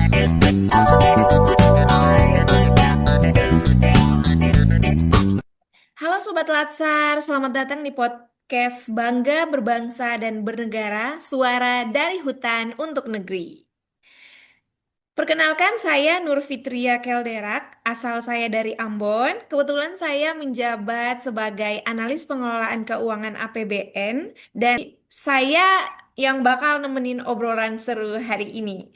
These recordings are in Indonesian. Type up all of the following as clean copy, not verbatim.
Halo Sobat Latsar, selamat datang di podcast Bangga Berbangsa dan Bernegara, Suara dari Hutan untuk Negeri. Perkenalkan saya Nur Fitria Kelderak, asal saya dari Ambon. Kebetulan saya menjabat sebagai analis pengelolaan keuangan APBN dan saya yang bakal nemenin obrolan seru hari ini.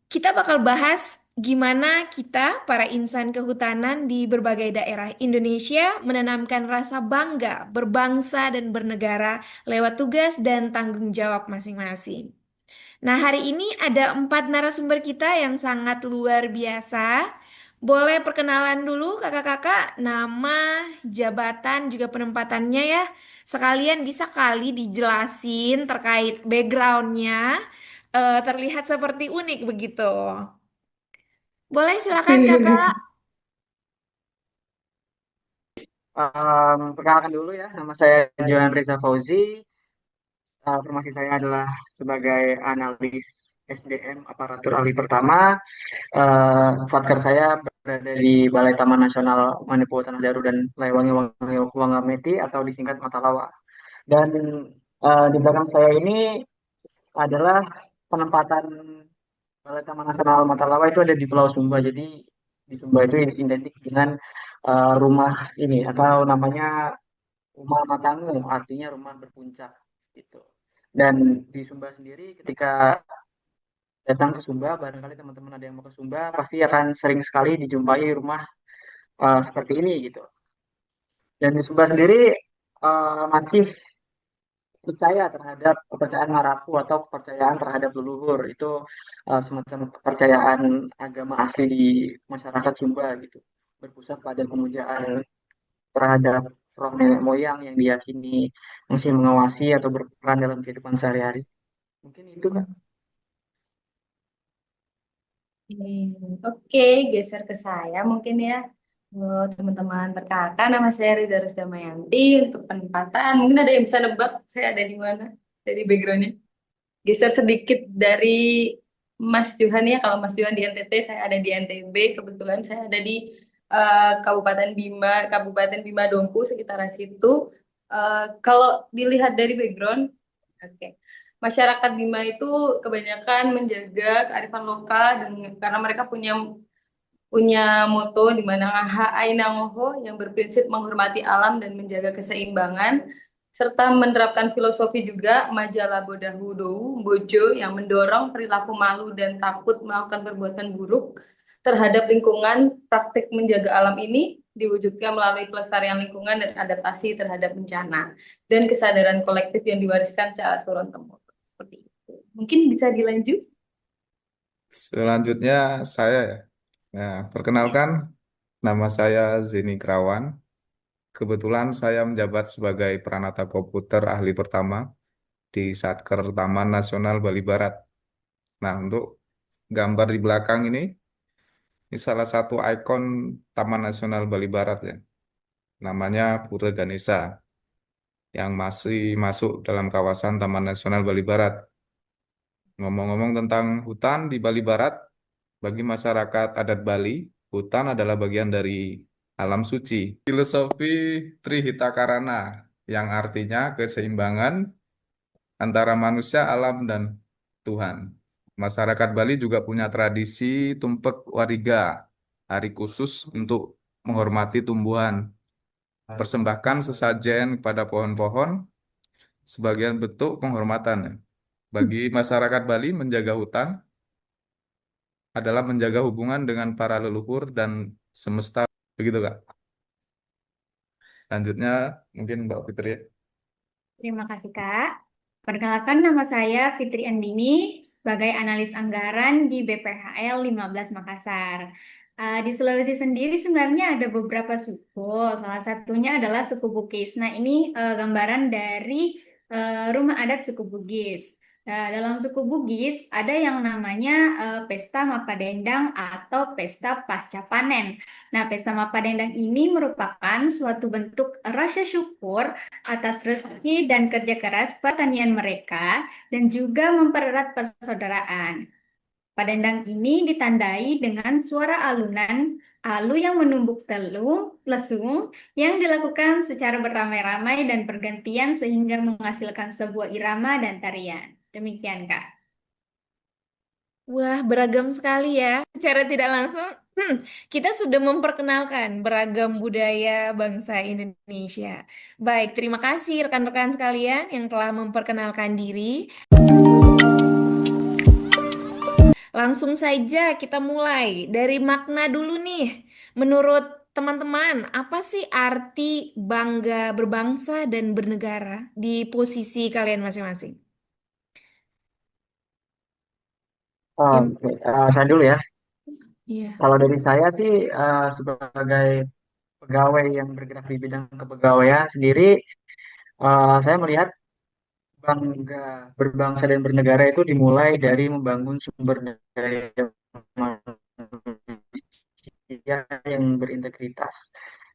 Kita bakal bahas gimana kita, para insan kehutanan di berbagai daerah Indonesia, menanamkan rasa bangga, berbangsa, dan bernegara lewat tugas dan tanggung jawab masing-masing. Nah, hari ini ada 4 narasumber kita yang sangat luar biasa. Boleh perkenalan dulu kakak-kakak, nama, jabatan, juga penempatannya ya. Sekalian bisa kali dijelasin terkait backgroundnya, terlihat seperti unik begitu. Boleh silakan kakak. Perkenalkan dulu ya, nama saya Johan Reza Fauzi. Formasi saya adalah sebagai analis SDM aparatur ahli pertama. Satker saya berada di Balai Taman Nasional Manepo Tanah Daru dan Lewangi Wangameti atau disingkat Matalawa. Dan di belakang saya ini adalah penempatan Balai Taman Nasional Matalawa itu ada di Pulau Sumba. Jadi di Sumba itu identik dengan rumah ini atau namanya rumah Matangu, artinya rumah berpuncak gitu. Dan di Sumba sendiri ketika datang ke Sumba, barangkali teman-teman ada yang mau ke Sumba, pasti akan sering sekali dijumpai rumah seperti ini gitu. Dan di Sumba sendiri masih percaya terhadap kepercayaan Marapu atau kepercayaan terhadap leluhur. Itu semacam kepercayaan agama asli di masyarakat Sumba gitu. Berpusat pada pemujaan terhadap roh nenek moyang yang diyakini masih mengawasi atau berperan dalam kehidupan sehari-hari. Mungkin itu Kak. Oke, geser ke saya mungkin ya. Teman-teman perkenalkan, nama saya Rida Rusdamayanti. Untuk penempatan, mungkin ada yang bisa nebak saya ada di mana dari backgroundnya. Geser sedikit dari Mas Johan ya. Kalau Mas Johan di NTT, saya ada di NTB. Kebetulan saya ada di Kabupaten Bima Dompu sekitaran situ. Kalau dilihat dari background, oke. Masyarakat Bima itu kebanyakan menjaga kearifan lokal dan karena mereka punya punya moto di mana Aina Ngoho yang berprinsip menghormati alam dan menjaga keseimbangan serta menerapkan filosofi juga Majalah Bodahudo Bojo yang mendorong perilaku malu dan takut melakukan perbuatan buruk terhadap lingkungan. Praktik menjaga alam ini diwujudkan melalui pelestarian lingkungan dan adaptasi terhadap bencana dan kesadaran kolektif yang diwariskan secara turun-temurun. Seperti itu. Mungkin bisa dilanjut? Selanjutnya saya ya. Nah, perkenalkan nama saya Zeni Krawan. Kebetulan saya menjabat sebagai Pranata Komputer Ahli Pertama di Satker Taman Nasional Bali Barat. Nah, untuk gambar di belakang ini salah satu ikon Taman Nasional Bali Barat ya. Namanya Pura Ganesha yang masih masuk dalam kawasan Taman Nasional Bali Barat. Ngomong-ngomong tentang hutan di Bali Barat, bagi masyarakat adat Bali, hutan adalah bagian dari alam suci. Filosofi Trihita yang artinya keseimbangan antara manusia, alam, dan Tuhan. Masyarakat Bali juga punya tradisi Tumpek Wariga, hari khusus untuk menghormati tumbuhan. Persembahkan sesajen kepada pohon-pohon, sebagian bentuk penghormatan. Bagi masyarakat Bali, menjaga hutan adalah menjaga hubungan dengan para leluhur dan semesta. Begitu, Kak. Lanjutnya, mungkin Mbak Fitri. Terima kasih, Kak. Perkenalkan nama saya Fitri Andini sebagai analis anggaran di BPHL 15 Makassar. Di Sulawesi sendiri sebenarnya ada beberapa suku, salah satunya adalah suku Bugis. Nah, ini gambaran dari rumah adat suku Bugis. Dalam suku Bugis ada yang namanya Pesta Mapadendang atau Pesta Pasca Panen. Nah, Pesta Mapadendang ini merupakan suatu bentuk rasa syukur atas rezeki dan kerja keras pertanian mereka dan juga mempererat persaudaraan. Padendang ini ditandai dengan suara alunan alu yang menumbuk lesung yang dilakukan secara beramai-ramai dan bergantian sehingga menghasilkan sebuah irama dan tarian. Demikian, Kak. Wah, beragam sekali ya. Secara tidak langsung, kita sudah memperkenalkan beragam budaya bangsa Indonesia. Baik, terima kasih rekan-rekan sekalian yang telah memperkenalkan diri. Langsung saja kita mulai dari makna dulu nih. Menurut teman-teman, apa sih arti bangga berbangsa dan bernegara di posisi kalian masing-masing? Im- Oke, saya dulu ya. Iya. Kalau dari saya sih sebagai pegawai yang bergerak di bidang kepegawaian sendiri, saya melihat bangga berbangsa dan bernegara itu dimulai dari membangun sumber daya manusia yang berintegritas.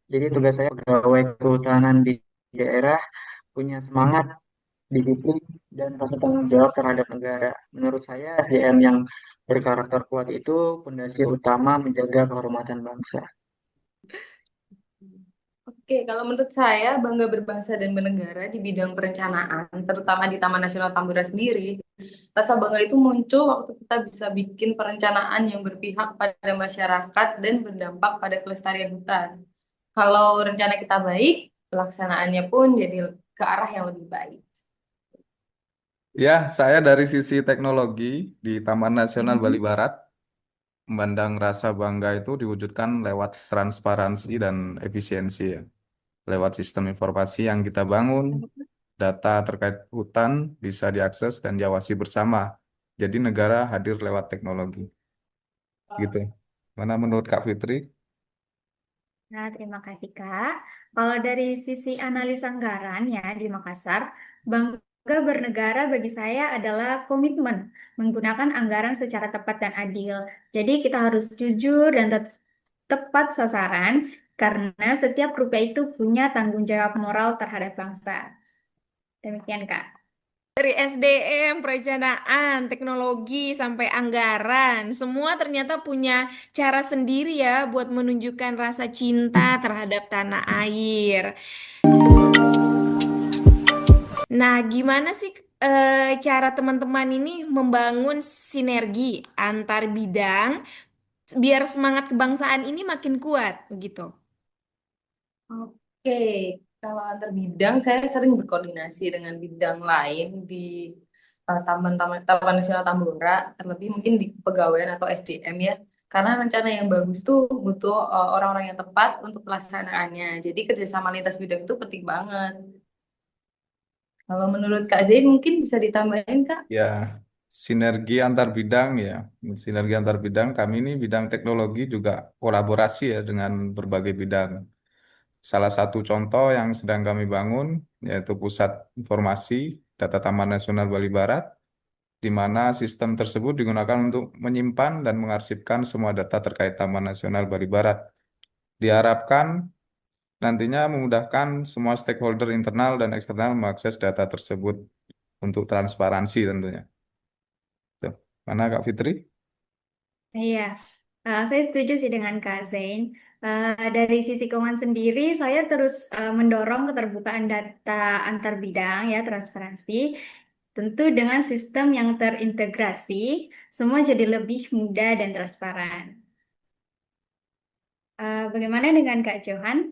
Jadi tugas saya pegawai kehutanan di daerah punya semangat, disiplin, dan rasa tanggung jawab terhadap negara. Menurut saya SDM yang berkarakter kuat itu fondasi utama menjaga kehormatan bangsa. Oke, kalau menurut saya bangga berbangsa dan bernegara di bidang perencanaan, terutama di Taman Nasional Tambora sendiri, rasa bangga itu muncul waktu kita bisa bikin perencanaan yang berpihak pada masyarakat dan berdampak pada kelestarian hutan. Kalau rencana kita baik, pelaksanaannya pun jadi ke arah yang lebih baik. Ya, saya dari sisi teknologi di Taman Nasional Bali Mhm. Barat, memandang rasa bangga itu diwujudkan lewat transparansi dan efisiensi ya. Lewat sistem informasi yang kita bangun, data terkait hutan bisa diakses dan diawasi bersama. Jadi negara hadir lewat teknologi. Gitu. Mana menurut Kak Fitri? Nah, terima kasih, Kak. Kalau dari sisi analis anggaran ya di Makassar, bangga bernegara bagi saya adalah komitmen menggunakan anggaran secara tepat dan adil. Jadi kita harus jujur dan tepat sasaran karena setiap rupiah itu punya tanggung jawab moral terhadap bangsa. Demikian, Kak. Dari SDM, perencanaan, teknologi, sampai anggaran, semua ternyata punya cara sendiri ya buat menunjukkan rasa cinta terhadap tanah air. Nah, gimana sih cara teman-teman ini membangun sinergi antar bidang biar semangat kebangsaan ini makin kuat gitu? Oke, kalau antar bidang, saya sering berkoordinasi dengan bidang lain di Taman Nasional Tambora, terlebih mungkin di kepegawaian atau SDM ya. Karena rencana yang bagus tuh butuh orang-orang yang tepat untuk pelaksanaannya. Jadi kerjasama lintas bidang itu penting banget. Kalau menurut Kak Zain mungkin bisa ditambahin Kak? Ya, sinergi antar bidang ya. Sinergi antar bidang kami ini bidang teknologi juga kolaborasi ya dengan berbagai bidang. Salah satu contoh yang sedang kami bangun yaitu Pusat Informasi Data Taman Nasional Bali Barat, di mana sistem tersebut digunakan untuk menyimpan dan mengarsipkan semua data terkait Taman Nasional Bali Barat. Diharapkan nantinya memudahkan semua stakeholder internal dan eksternal mengakses data tersebut untuk transparansi tentunya. Tuh. Mana Kak Fitri? Iya, saya setuju sih dengan Kak Zain. Dari sisi keuangan sendiri, saya terus mendorong keterbukaan data antar bidang ya, transparansi. Tentu dengan sistem yang terintegrasi, semua jadi lebih mudah dan transparan. Bagaimana dengan Kak Johan?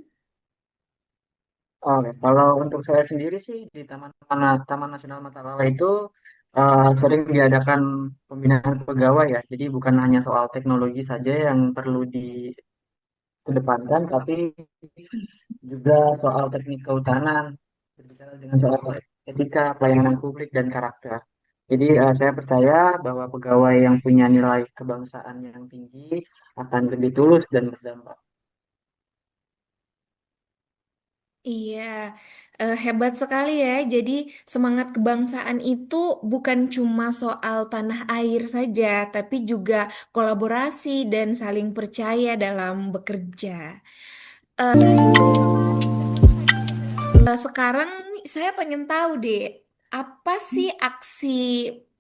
Oke, kalau untuk saya sendiri sih di Taman Nasional Matarawai itu sering diadakan pembinaan pegawai ya. Jadi bukan hanya soal teknologi saja yang perlu dikedepankan, tapi juga soal teknik kehutanan, berbicara dengan soal etika, pelayanan publik, dan karakter. Jadi saya percaya bahwa pegawai yang punya nilai kebangsaan yang tinggi akan lebih tulus dan berdampak. Iya, hebat sekali ya. Jadi semangat kebangsaan itu bukan cuma soal tanah air saja, tapi juga kolaborasi dan saling percaya dalam bekerja. Sekarang nih, saya pengen tahu deh, apa sih aksi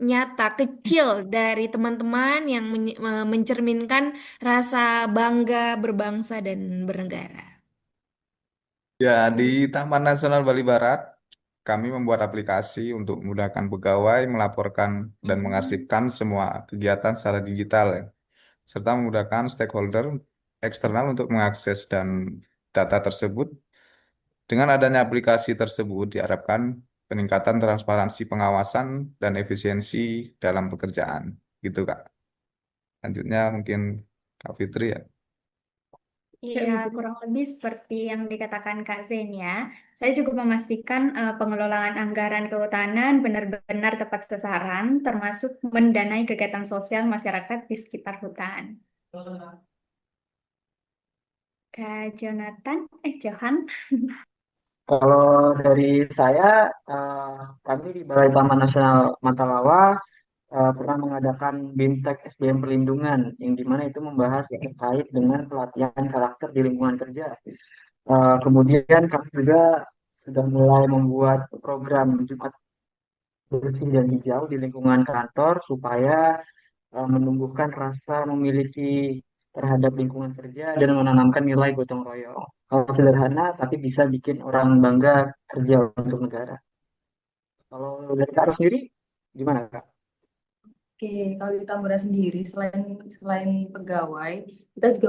nyata kecil dari teman-teman yang mencerminkan rasa bangga berbangsa dan bernegara? Ya, di Taman Nasional Bali Barat, kami membuat aplikasi untuk memudahkan pegawai melaporkan dan Hmm. mengarsipkan semua kegiatan secara digital, ya, serta memudahkan stakeholder eksternal untuk mengakses dan data tersebut. Dengan adanya aplikasi tersebut, diharapkan peningkatan transparansi pengawasan dan efisiensi dalam pekerjaan. Gitu, Kak. Lanjutnya mungkin Kak Fitri ya. Kak Iya, Fitri. kurang lebih seperti yang dikatakan Kak Zen ya. Saya juga memastikan pengelolaan anggaran kehutanan benar-benar tepat sasaran, termasuk mendanai kegiatan sosial masyarakat di sekitar hutan. Kak Jonathan, Johan. Kalau dari saya, eh, kami di Balai Taman Nasional Mantalawa pernah mengadakan BIMTEK SDM Perlindungan, yang dimana itu membahas terkait dengan pelatihan karakter di lingkungan kerja. Kemudian kami juga sudah mulai membuat program Jumat bersih dan hijau di lingkungan kantor supaya menumbuhkan rasa memiliki terhadap lingkungan kerja dan menanamkan nilai gotong royong. Hal sederhana tapi bisa bikin orang bangga kerja untuk negara. Kalau dari Kak Ros sendiri, gimana Kak? Oke, kalau di Tambora sendiri, selain selain pegawai, kita juga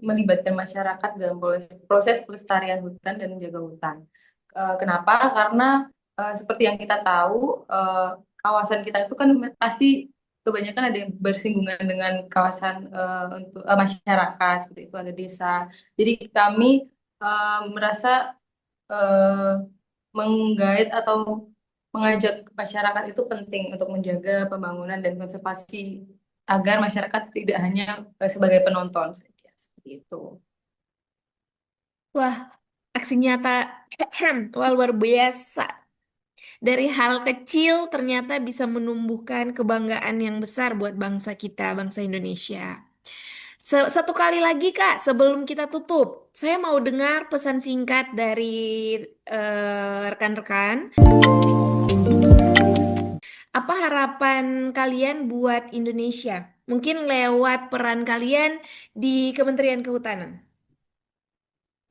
melibatkan masyarakat dalam proses pelestarian hutan dan menjaga hutan. Kenapa? Karena seperti yang kita tahu, kawasan kita itu kan pasti kebanyakan ada yang bersinggungan dengan kawasan untuk masyarakat, seperti itu ada desa. Jadi kami merasa eh, menggait atau mengajak masyarakat itu penting untuk menjaga pembangunan dan konservasi agar masyarakat tidak hanya sebagai penonton saja seperti itu. Wah, aksi nyata wah, luar biasa. Dari hal kecil ternyata bisa menumbuhkan kebanggaan yang besar buat bangsa kita, bangsa Indonesia. Satu kali lagi Kak, sebelum kita tutup, saya mau dengar pesan singkat dari rekan-rekan. Apa harapan kalian buat Indonesia? Mungkin lewat peran kalian di Kementerian Kehutanan.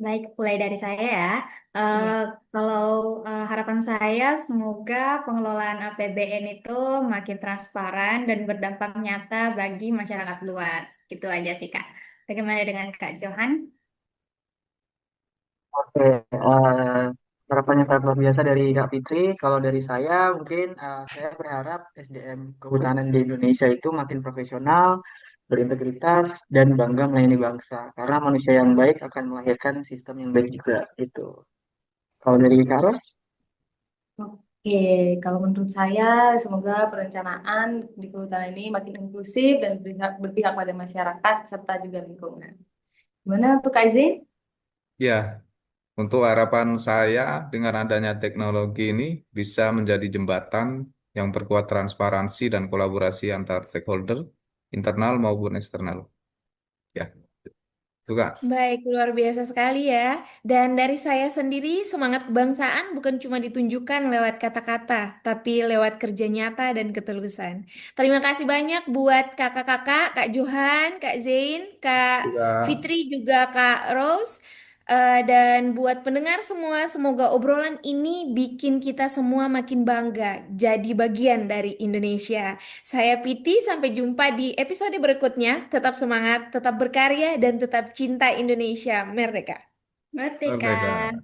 Baik, mulai dari saya ya. Eh, Iya. kalau harapan saya, semoga pengelolaan APBN itu makin transparan dan berdampak nyata bagi masyarakat luas. Gitu aja sih, Kak. Bagaimana dengan Kak Johan? Oke, harapannya sangat luar biasa dari Kak Fitri. Kalau dari saya, mungkin saya berharap SDM kehutanan di Indonesia itu makin profesional, berintegritas, dan bangga melayani bangsa. Karena manusia yang baik akan melahirkan sistem yang baik juga. Itu. Kalau dari Kak Ros, Oke, kalau menurut saya, semoga perencanaan di kehutanan ini makin inklusif dan berpihak pada masyarakat serta juga lingkungan. Gimana untuk Kak Zain? Ya, untuk harapan saya dengan adanya teknologi ini bisa menjadi jembatan yang perkuat transparansi dan kolaborasi antar stakeholder internal maupun eksternal. Ya, itu Kak. Baik, luar biasa sekali ya. Dan dari saya sendiri, semangat kebangsaan bukan cuma ditunjukkan lewat kata-kata, tapi lewat kerja nyata dan ketulusan. Terima kasih banyak buat kakak-kakak, Kak Johan, Kak Zain, Kak Juga. Fitri, juga Kak Rose. Dan buat pendengar semua, semoga obrolan ini bikin kita semua makin bangga jadi bagian dari Indonesia. Saya Piti, sampai jumpa di episode berikutnya. Tetap semangat, tetap berkarya, dan tetap cinta Indonesia. Merdeka! Merdeka! Merdeka.